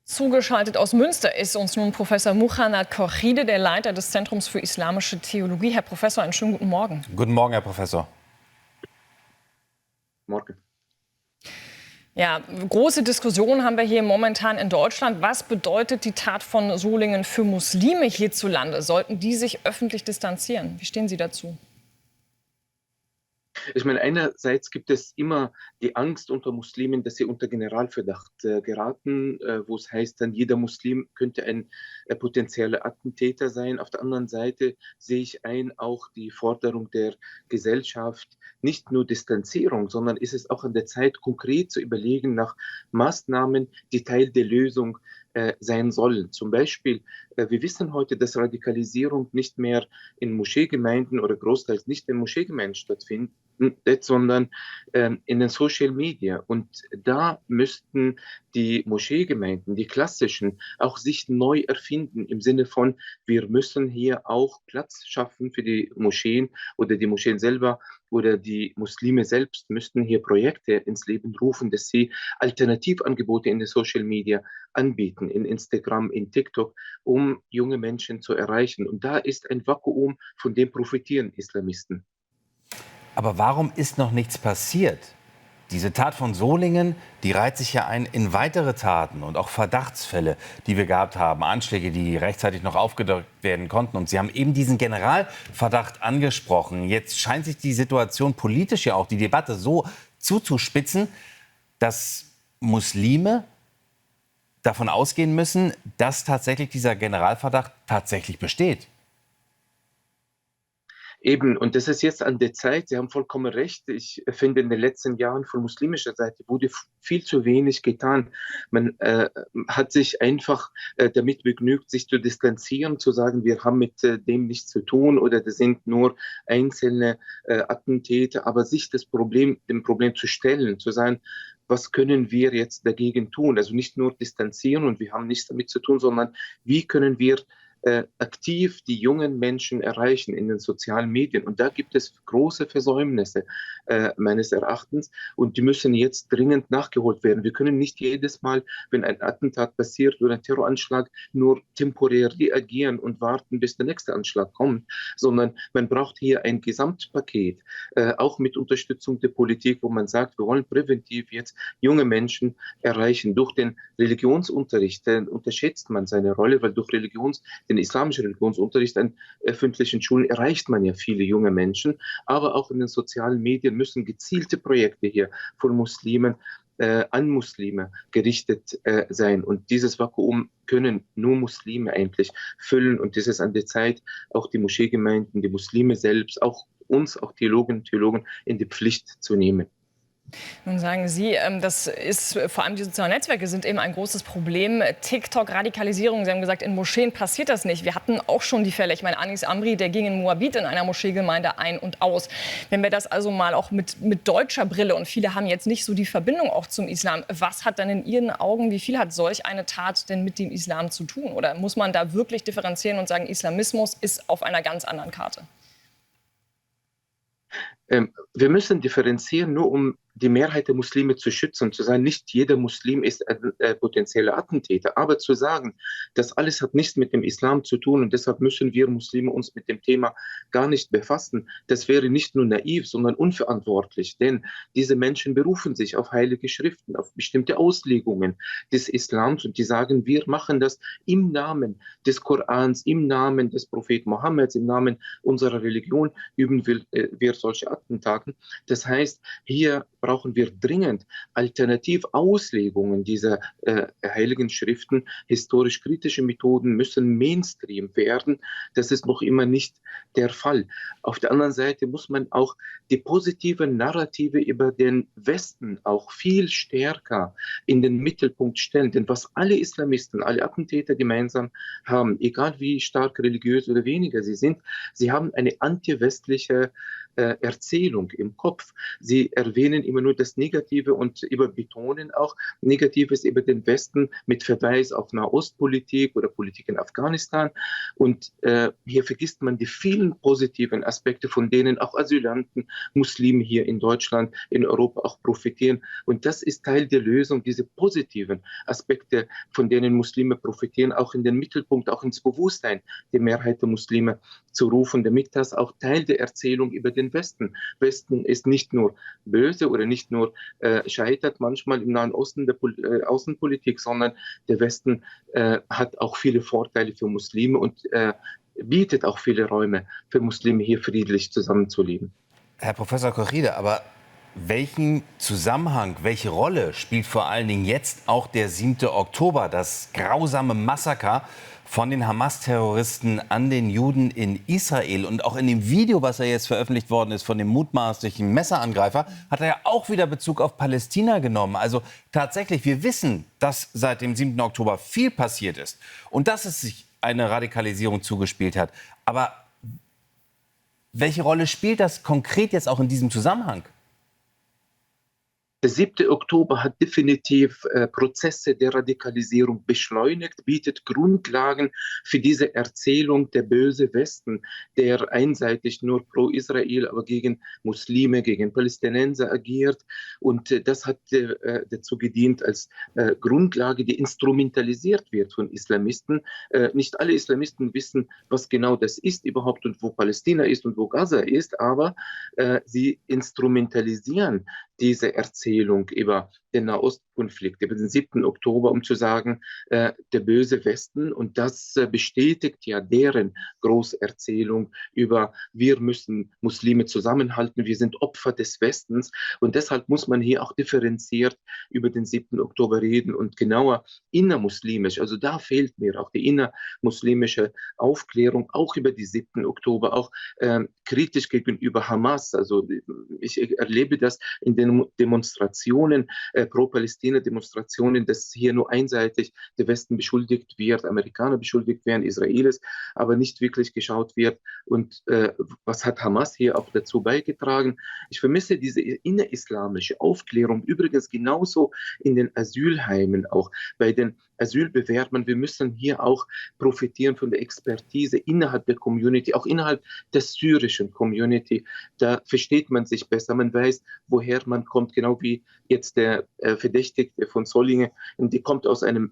Zugeschaltet aus Münster ist uns nun Professor Muhannad Korchide, der Leiter des Zentrums für Islamische Theologie. Herr Professor, einen schönen guten Morgen. Guten Morgen, Herr Professor. Morgen. Ja, große Diskussion haben wir hier momentan in Deutschland. Was bedeutet die Tat von Solingen für Muslime hierzulande? Sollten die sich öffentlich distanzieren? Wie stehen Sie dazu? Ich meine, einerseits gibt es immer die Angst unter Muslimen, dass sie unter Generalverdacht geraten, wo es heißt, dann jeder Muslim könnte ein potenzieller Attentäter sein. Auf der anderen Seite sehe ich auch die Forderung der Gesellschaft, nicht nur Distanzierung, sondern ist es auch an der Zeit, konkret zu überlegen nach Maßnahmen, die Teil der Lösung sein sollen. Zum Beispiel, wir wissen heute, dass Radikalisierung nicht mehr in Moscheegemeinden oder großteils nicht in Moscheegemeinden stattfindet, sondern in den Social Media. Und da müssten die Moscheegemeinden, die klassischen, auch sich neu erfinden im Sinne von, wir müssen hier auch Platz schaffen für die Moscheen oder die Moscheen selber oder die Muslime selbst müssten hier Projekte ins Leben rufen, dass sie Alternativangebote in den Social Media anbieten, in Instagram, in TikTok, um junge Menschen zu erreichen. Und da ist ein Vakuum, von dem profitieren Islamisten. Aber warum ist noch nichts passiert? Diese Tat von Solingen, die reiht sich ja ein in weitere Taten und auch Verdachtsfälle, die wir gehabt haben. Anschläge, die rechtzeitig noch aufgedeckt werden konnten. Und Sie haben eben diesen Generalverdacht angesprochen. Jetzt scheint sich die Situation politisch ja auch, die Debatte so zuzuspitzen, dass Muslime davon ausgehen müssen, dass tatsächlich dieser Generalverdacht tatsächlich besteht. Eben, und das ist jetzt an der Zeit, Sie haben vollkommen recht, ich finde, in den letzten Jahren von muslimischer Seite wurde viel zu wenig getan. Man hat sich einfach damit begnügt, sich zu distanzieren, zu sagen, wir haben mit dem nichts zu tun oder das sind nur einzelne Attentäter, aber sich dem Problem zu stellen, zu sagen, was können wir jetzt dagegen tun? Also nicht nur distanzieren und wir haben nichts damit zu tun, sondern wie können wir aktiv die jungen Menschen erreichen in den sozialen Medien. Und da gibt es große Versäumnisse meines Erachtens und die müssen jetzt dringend nachgeholt werden. Wir können nicht jedes Mal, wenn ein Attentat passiert oder ein Terroranschlag, nur temporär reagieren und warten, bis der nächste Anschlag kommt, sondern man braucht hier ein Gesamtpaket, auch mit Unterstützung der Politik, wo man sagt, wir wollen präventiv jetzt junge Menschen erreichen. Durch den Religionsunterricht unterschätzt man seine Rolle, weil durch den islamischen Religionsunterricht an öffentlichen Schulen erreicht man ja viele junge Menschen, aber auch in den sozialen Medien müssen gezielte Projekte hier von Muslimen an Muslime gerichtet sein. Und dieses Vakuum können nur Muslime eigentlich füllen. Und es ist an der Zeit, auch die Moscheegemeinden, die Muslime selbst, auch uns, auch Theologinnen und Theologen in die Pflicht zu nehmen. Nun sagen Sie, das ist vor allem die sozialen Netzwerke sind eben ein großes Problem. TikTok, Radikalisierung, Sie haben gesagt, in Moscheen passiert das nicht. Wir hatten auch schon die Fälle. Ich meine, Anis Amri, der ging in Moabit in einer Moscheegemeinde ein und aus. Wenn wir das also mal auch mit deutscher Brille, und viele haben jetzt nicht so die Verbindung auch zum Islam, was hat dann in Ihren Augen, wie viel hat solch eine Tat denn mit dem Islam zu tun? Oder muss man da wirklich differenzieren und sagen, Islamismus ist auf einer ganz anderen Karte? Wir müssen differenzieren, nur um die Mehrheit der Muslime zu schützen, zu sagen, nicht jeder Muslim ist ein potenzieller Attentäter, aber zu sagen, das alles hat nichts mit dem Islam zu tun und deshalb müssen wir Muslime uns mit dem Thema gar nicht befassen, das wäre nicht nur naiv, sondern unverantwortlich, denn diese Menschen berufen sich auf heilige Schriften, auf bestimmte Auslegungen des Islams und die sagen, wir machen das im Namen des Korans, im Namen des Propheten Mohammeds, im Namen unserer Religion üben wir solche Attentaten. Das heißt, hier brauchen wir dringend Alternativauslegungen dieser heiligen Schriften. Historisch-kritische Methoden müssen Mainstream werden. Das ist noch immer nicht der Fall. Auf der anderen Seite muss man auch die positive Narrative über den Westen auch viel stärker in den Mittelpunkt stellen. Denn was alle Islamisten, alle Attentäter gemeinsam haben, egal wie stark religiös oder weniger sie sind, sie haben eine antiwestliche Erzählung im Kopf. Sie erwähnen immer nur das Negative und überbetonen auch Negatives über den Westen mit Verweis auf Nahostpolitik oder Politik in Afghanistan. Und hier vergisst man die vielen positiven Aspekte, von denen auch Asylanten, Muslime hier in Deutschland, in Europa auch profitieren. Und das ist Teil der Lösung, diese positiven Aspekte, von denen Muslime profitieren, auch in den Mittelpunkt, auch ins Bewusstsein der Mehrheit der Muslime zu rufen, damit das auch Teil der Erzählung über den Westen. Westen ist nicht nur böse oder nicht nur scheitert manchmal im Nahen Osten der Außenpolitik, sondern der Westen hat auch viele Vorteile für Muslime und bietet auch viele Räume für Muslime, hier friedlich zusammenzuleben. Herr Professor Kochide, aber welchen Zusammenhang, welche Rolle spielt vor allen Dingen jetzt auch der 7. Oktober, das grausame Massaker von den Hamas-Terroristen an den Juden in Israel? Und auch in dem Video, was ja jetzt veröffentlicht worden ist von dem mutmaßlichen Messerangreifer, hat er ja auch wieder Bezug auf Palästina genommen. Also tatsächlich, wir wissen, dass seit dem 7. Oktober viel passiert ist und dass es sich eine Radikalisierung zugespielt hat. Aber welche Rolle spielt das konkret jetzt auch in diesem Zusammenhang? Der 7. Oktober hat definitiv Prozesse der Radikalisierung beschleunigt, bietet Grundlagen für diese Erzählung der böse Westen, der einseitig nur pro Israel, aber gegen Muslime, gegen Palästinenser agiert. Und das hat dazu gedient als Grundlage, die instrumentalisiert wird von Islamisten. Nicht alle Islamisten wissen, was genau das ist überhaupt und wo Palästina ist und wo Gaza ist, aber sie instrumentalisieren diese Erzählung über den Nahostkonflikt, über den 7. Oktober, um zu sagen, der böse Westen. Und das bestätigt ja deren Großerzählung über, wir müssen Muslime zusammenhalten, wir sind Opfer des Westens. Und deshalb muss man hier auch differenziert über den 7. Oktober reden und genauer innermuslimisch. Also da fehlt mir auch die innermuslimische Aufklärung, auch über die 7. Oktober, auch kritisch gegenüber Hamas. Also ich erlebe das in den Demonstrationen, Pro-Palästina-Demonstrationen, dass hier nur einseitig der Westen beschuldigt wird, Amerikaner beschuldigt werden, Israelis, aber nicht wirklich geschaut wird. Und was hat Hamas hier auch dazu beigetragen? Ich vermisse diese innerislamische Aufklärung, übrigens genauso in den Asylheimen, auch bei den Asylbewerbern. Wir müssen hier auch profitieren von der Expertise innerhalb der Community, auch innerhalb der syrischen Community. Da versteht man sich besser, man weiß, woher man kommt, genau wie jetzt der Verdächtigte von Solingen, die kommt aus einer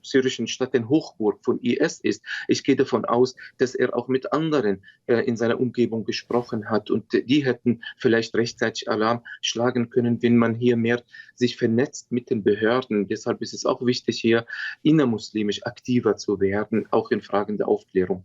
syrischen Stadt, in Hochburg von IS ist. Ich gehe davon aus, dass er auch mit anderen in seiner Umgebung gesprochen hat und die hätten vielleicht rechtzeitig Alarm schlagen können, wenn man hier mehr sich vernetzt mit den Behörden. Deshalb ist es auch wichtig, hier innermuslimisch aktiver zu werden, auch in Fragen der Aufklärung.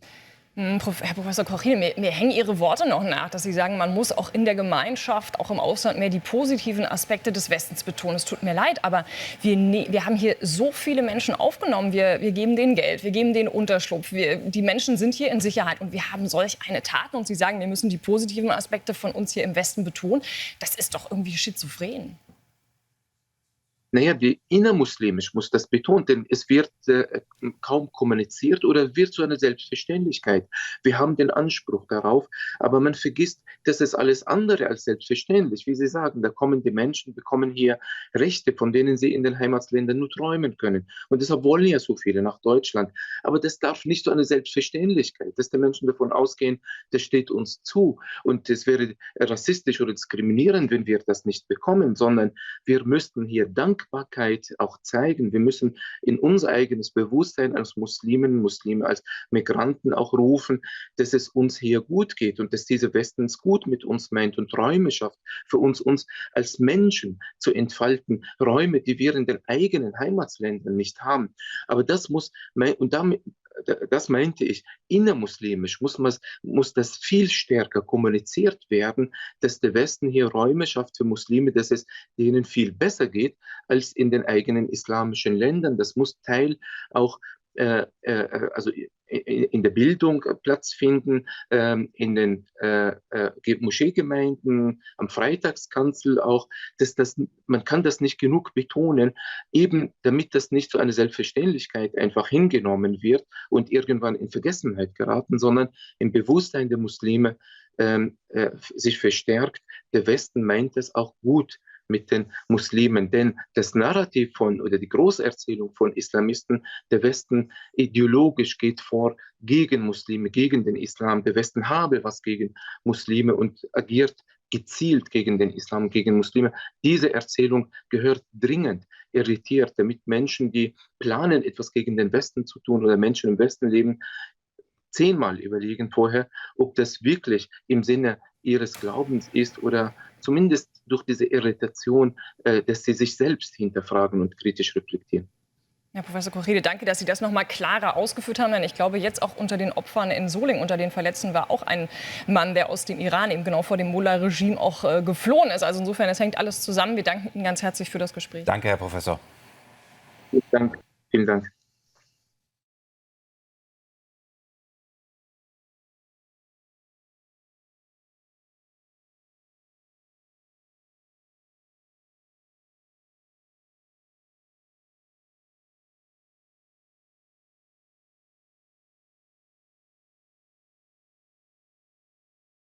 Herr Professor Kochide, mir hängen Ihre Worte noch nach, dass Sie sagen, man muss auch in der Gemeinschaft, auch im Ausland, mehr die positiven Aspekte des Westens betonen. Es tut mir leid, aber wir haben hier so viele Menschen aufgenommen. Wir geben denen Geld, wir geben denen Unterschlupf. Die Menschen sind hier in Sicherheit und wir haben solch eine Tat. Und Sie sagen, wir müssen die positiven Aspekte von uns hier im Westen betonen. Das ist doch irgendwie schizophren. Naja, die innermuslimisch muss das betont, denn es wird kaum kommuniziert oder wird zu einer Selbstverständlichkeit. Wir haben den Anspruch darauf, aber man vergisst, das ist alles andere als selbstverständlich. Wie Sie sagen, da kommen die Menschen, bekommen hier Rechte, von denen sie in den Heimatländern nur träumen können. Und deshalb wollen ja so viele nach Deutschland. Aber das darf nicht so eine Selbstverständlichkeit, dass die Menschen davon ausgehen, das steht uns zu. Und es wäre rassistisch oder diskriminierend, wenn wir das nicht bekommen, sondern wir müssten hier Dankbarkeit auch zeigen. Wir müssen in unser eigenes Bewusstsein als Muslime als Migranten auch rufen, dass es uns hier gut geht und dass diese Westens gut mit uns meint und Räume schafft, für uns als Menschen zu entfalten, Räume, die wir in den eigenen Heimatländern nicht haben. Aber das muss, und damit, das meinte ich, innermuslimisch muss das viel stärker kommuniziert werden, dass der Westen hier Räume schafft für Muslime, dass es denen viel besser geht als in den eigenen islamischen Ländern. Das muss Teil auch also in der Bildung Platz finden, in den Moscheegemeinden, am Freitagskanzel auch, man kann das nicht genug betonen, eben damit das nicht zu einer Selbstverständlichkeit einfach hingenommen wird und irgendwann in Vergessenheit geraten, sondern im Bewusstsein der Muslime sich verstärkt. Der Westen meint es auch gut mit den Muslimen, denn das Narrativ oder die Großerzählung von Islamisten, der Westen ideologisch geht vor gegen Muslime, gegen den Islam. Der Westen habe was gegen Muslime und agiert gezielt gegen den Islam, gegen Muslime. Diese Erzählung gehört dringend irritiert, damit Menschen, die planen, etwas gegen den Westen zu tun oder Menschen im Westen leben, 10-mal überlegen vorher, ob das wirklich im Sinne ihres Glaubens ist oder zumindest durch diese Irritation, dass sie sich selbst hinterfragen und kritisch reflektieren. Herr Professor Kochide, danke, dass Sie das noch mal klarer ausgeführt haben. Denn ich glaube, jetzt auch unter den Opfern in Solingen, unter den Verletzten, war auch ein Mann, der aus dem Iran eben genau vor dem Mullah-Regime auch geflohen ist. Also insofern, das hängt alles zusammen. Wir danken Ihnen ganz herzlich für das Gespräch. Danke, Herr Professor. Vielen Dank.